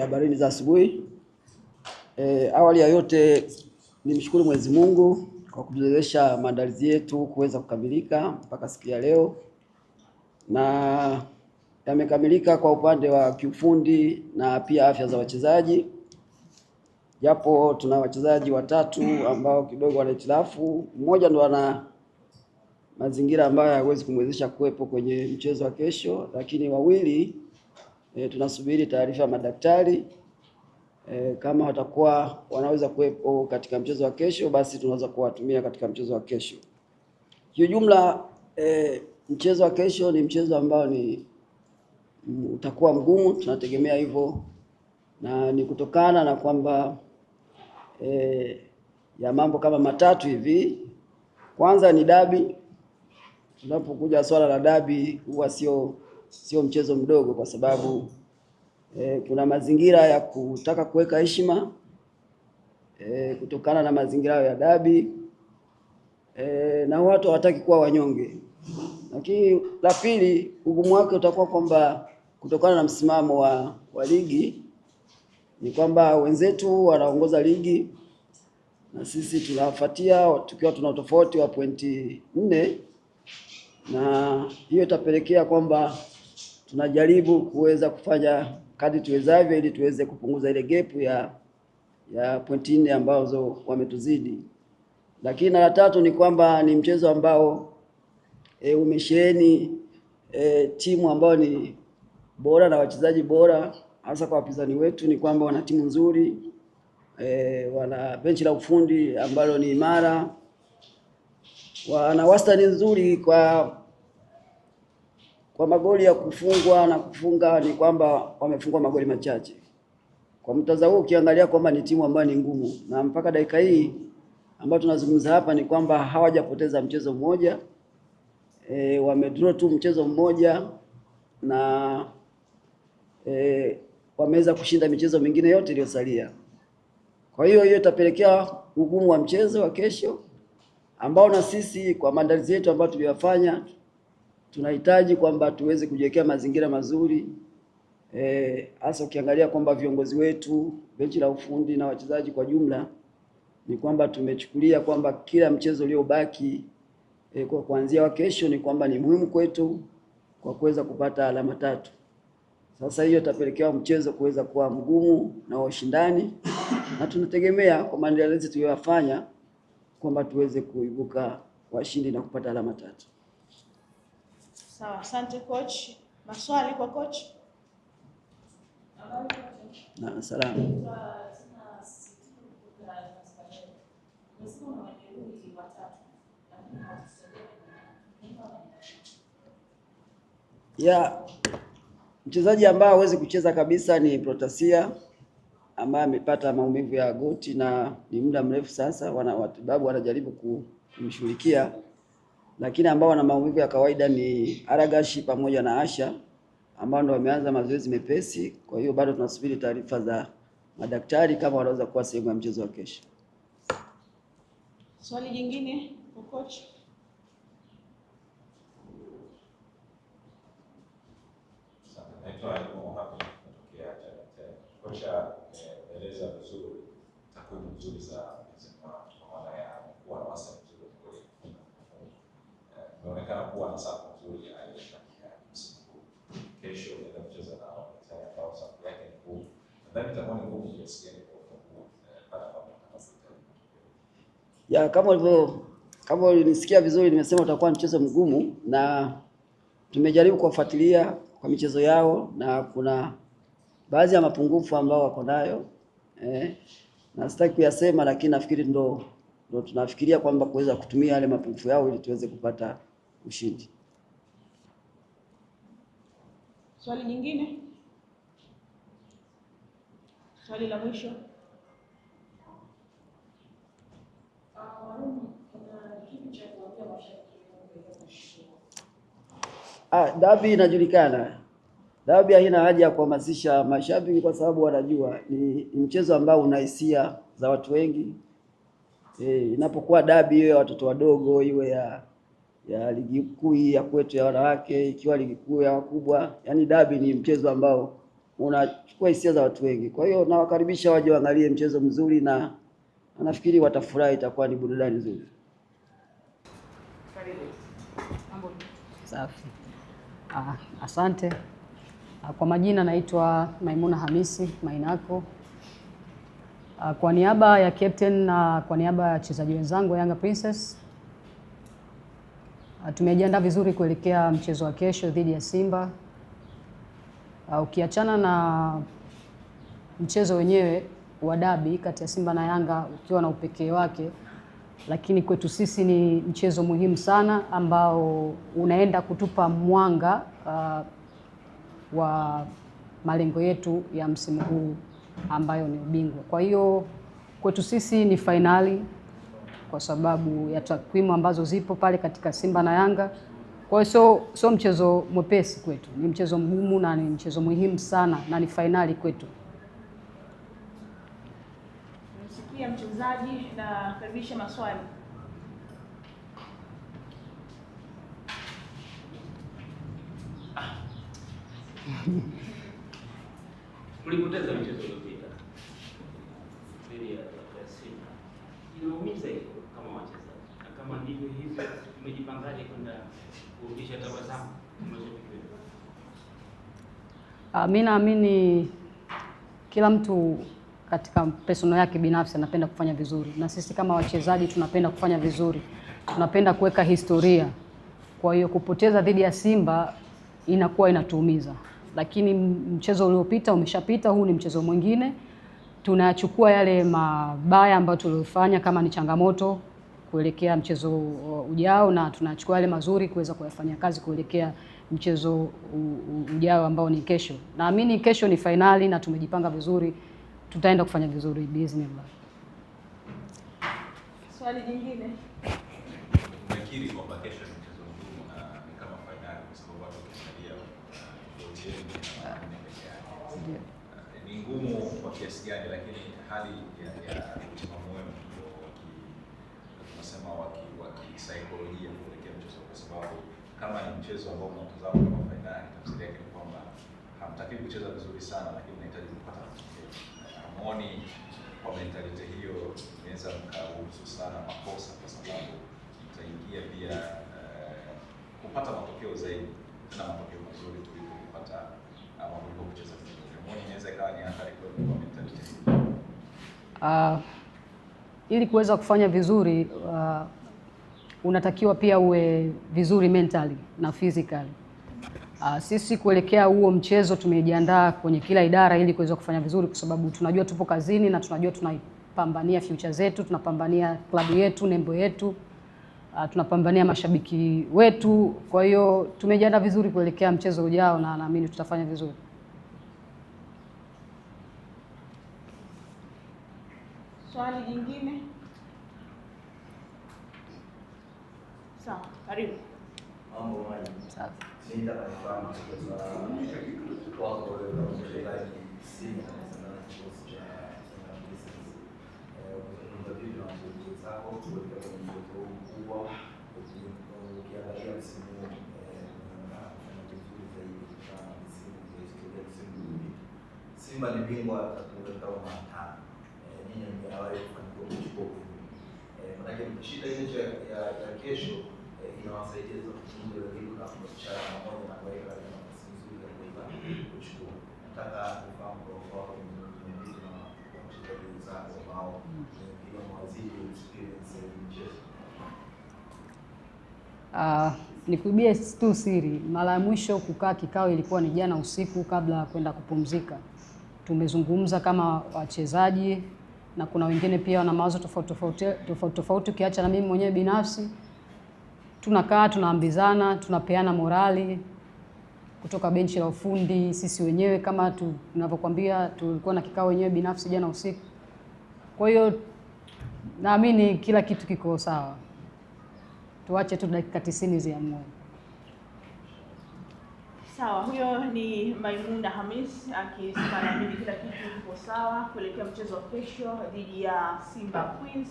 Habarini za asubuhi. Awali ya yote nimshukuru Mwenyezi Mungu kwa kutuwezesha maandalizi yetu kuweza kukamilika mpaka siku ya leo, na yamekamilika kwa upande wa kiufundi na pia afya za wachezaji, japo tuna wachezaji watatu ambao kidogo wana hitilafu. Mmoja ndo ana mazingira ambayo hawezi kumwezesha kuwepo kwenye mchezo wa kesho, lakini wawili tunasubiri taarifa ya madaktari. Kama watakuwa wanaweza kuwepo katika mchezo wa kesho, basi tunaweza kuwatumia katika mchezo wa kesho. Kiujumla, mchezo wa kesho ni mchezo ambao utakuwa mgumu, tunategemea hivyo, na ni kutokana na kwamba ya mambo kama matatu hivi. Kwanza ni dabi. Tunapokuja swala la dabi huwa sio mchezo mdogo, kwa sababu kuna mazingira ya kutaka kuweka heshima kutokana na mazingira ya dabi, na watu hawataki kuwa wanyonge. Lakini la pili, ugumu wake utakuwa kwamba kutokana na msimamo wa ligi ni kwamba wenzetu wanaongoza ligi na sisi tunafuatia tukiwa tuna tofauti wa pointi 4, na hiyo itapelekea kwamba tunajaribu kuweza kufanya kadri tuwezavyo ili tuweze kupunguza ile gap ya pointi 4 ambazo wametuzidi. Lakini la tatu ni kwamba ni mchezo ambao umesheheni timu ambao ni bora na wachezaji bora, hasa kwa wapinzani wetu ni kwamba wana timu nzuri, wana benchi la ufundi ambalo ni imara, wana wastani nzuri kwa magoli ya kufungwa na kufunga, ni kwamba wamefungwa magoli machache. Kwa mtazamo huu ukiangalia kwamba ni timu ambayo ni ngumu, na mpaka dakika hii ambayo tunazungumza hapa ni kwamba hawajapoteza mchezo mmoja, wamedraw tu mchezo mmoja, na wameweza kushinda michezo mingine yote iliyosalia. Kwa hiyo itapelekea ugumu wa mchezo wa kesho, ambao na sisi kwa maandalizi yetu ambayo tuliyofanya tunahitaji kwamba tuweze kujiwekea mazingira mazuri, hasa ukiangalia kwamba viongozi wetu, benchi la ufundi na wachezaji kwa jumla, ni kwamba tumechukulia kwamba kila mchezo uliobaki kwa kuanzia wa kesho ni kwamba ni muhimu kwetu kwa kuweza kupata alama 3. Sasa hiyo itapelekea mchezo kuweza kuwa mgumu na wa ushindani, na tunategemea kwa maandalizi tuliyofanya kwamba tuweze kuibuka washindi na kupata alama 3. Sawa, asante coach. Maswali kwa coach? Na salamu. Mchezaji ambaye hawezi kucheza kabisa ni Protasia, ambaye amepata maumivu ya goti na ni muda mrefu sasa. Watibabu wanajaribu kumshughulikia, lakini ambao wana maumivu ya kawaida ni Aragashi pamoja na Asha, ambao ndio wameanza mazoezi mepesi. Kwa hiyo bado tunasubiri taarifa za madaktari kama wanaweza kuwa sehemu ya mchezo wa kesho. Swali jingine kwa coach? Kocha eleza vizuri takwimu nzuri za kwa maana ya kuwa na wastani mzuri wa goli. Inaonekana kuwa na safu nzuri ya msimu huu. Kesho inaenda kucheza na Tanzania ambao safu yake ni ngumu. Nadhani itakuwa ni ngumu kiasi gani kwa kama ulinisikia vizuri, nimesema utakuwa mchezo mgumu, na tumejaribu kuwafuatilia kwa michezo yao, na kuna baadhi ya mapungufu ambao wako nayo, na sitaki kuyasema, lakini nafikiri ndo tunafikiria kwamba kuweza kutumia yale mapungufu yao ili tuweze kupata ushindi. Swali nyingine? Swali la mwisho? Dabi inajulikana. Dabi haina haja ya kuhamasisha mashabiki, kwa sababu wanajua ni mchezo ambao una hisia za watu wengi. Inapokuwa dabi iwe ya watoto wadogo, iwe ya ligi kuu ya kwetu ya wanawake, ikiwa ligi kuu ya wakubwa, yani dabi ni mchezo ambao unachukua hisia za watu wengi. Kwa hiyo nawakaribisha waje waangalie mchezo mzuri, na nafikiri watafurahi, itakuwa ni burudani nzuri. Safi. Asante. Kwa majina naitwa Maimuna Hamisi Mainako. Kwa niaba ya captain na kwa niaba ya wachezaji wenzangu Yanga Princess, tumejiandaa vizuri kuelekea mchezo wa kesho dhidi ya Simba. Ukiachana na mchezo wenyewe wa dabi kati ya Simba na Yanga ukiwa na upekee wake, lakini kwetu sisi ni mchezo muhimu sana ambao unaenda kutupa mwanga wa malengo yetu ya msimu huu ambayo ni ubingwa. Kwa hiyo kwetu sisi ni fainali kwa sababu ya takwimu ambazo zipo pale katika Simba na Yanga. Kwa hiyo sio mchezo mwepesi kwetu, ni mchezo mgumu na ni mchezo muhimu sana na ni fainali kwetu. Msikia mchezaji na karibisha maswali. Mlipoteza mchezo uliopita dhidi ya Simba. Inaumiza hiyo kama wachezaji. Na kama ndivyo hivyo, tumejipangaje kwenda kurudisha tabasamu mashabiki wetu? Mimi naamini kila mtu katika personal yake binafsi anapenda kufanya vizuri, na sisi kama wachezaji tunapenda kufanya vizuri, tunapenda kuweka historia. Kwa hiyo kupoteza dhidi ya Simba inakuwa inatuumiza, lakini mchezo uliopita umeshapita, huu ni mchezo mwingine. Tunachukua yale mabaya ambayo tuliyofanya kama ni changamoto kuelekea mchezo ujao, na tunachukua yale mazuri kuweza kuyafanyia kazi kuelekea mchezo ujao ambao ni kesho. Naamini kesho ni fainali na tumejipanga vizuri, tutaenda kufanya vizuri bismillah. Swali jingine. Nakiri kwamba kesho ni mchezo mgumu na ni kama fainali kwa sababu watu wakisalia ni ngumu kwa kiasi gani, lakini hali ya utimamu wenu tunasema wa kisaikolojia kuelekea mchezo, kwa sababu kama ni mchezo ambao mnatazama kama fainali, tafsiri yake ni kwamba hamtaki kucheza vizuri sana, lakini mnahitaji kupata matokeo. Hamuoni kwa mentality hiyo inaweza mkaruhusu sana makosa, kwa sababu mtaingia pia kupata matokeo zaidi na matokeo mazuri kuliko kupata ama kuliko kucheza vizuri? Hamuoni inaweza ikawa ni hatari kwa mentality hiyo? Ili kuweza kufanya vizuri unatakiwa pia uwe vizuri mentally na physically. Sisi kuelekea huo mchezo tumejiandaa kwenye kila idara ili kuweza kufanya vizuri, kwa sababu tunajua tupo kazini na tunajua tunaipambania future zetu, tunapambania klabu yetu, nembo yetu, tunapambania mashabiki wetu. Kwa hiyo tumejiandaa vizuri kuelekea mchezo ujao na naamini tutafanya vizuri. Swali jingine. Sawa, karibu. Mambo maji. Sawa. Nita kufahamu kwa wako leo mchezaji Simba sana kikosi cha business. Ndio vipi na mchezaji zako kuelekea kwenye mchezo huu mkubwa, ukiangalia msimu na vizuri zaidi kama msimu wa historia msimu. Simba ni bingwa katika mara 5. Nyinyi mmewahi kufanikiwa kuchukua. Maana shida ile ya kesho inawasaidia kufunga ile kama biashara pamoja na kuweka nafasi nzuri ya kuweza kuchukua. Nataka kufahamu kwa wako ni vipi na wachezaji zako ambao ndio mawaziri experience ya mchezo. Nikubie tu siri, mara ya mwisho kukaa kikao ilikuwa ni jana usiku kabla ya kwenda kupumzika. Tumezungumza kama wachezaji na kuna wengine pia wana mawazo tofauti ukiacha na mimi mwenyewe binafsi. Tunakaa, tunaambizana, tunapeana morali kutoka benchi la ufundi, sisi wenyewe kama tunavyokuambia tulikuwa na kikao wenyewe binafsi jana usiku. Kwa hiyo naamini kila kitu kiko sawa. Tuache tu dakika 90 ziamue. Sawa, huyo ni Maimuna Hamisi akisema naamini kila kitu kiko sawa kuelekea mchezo wa kesho dhidi ya Simba Queens.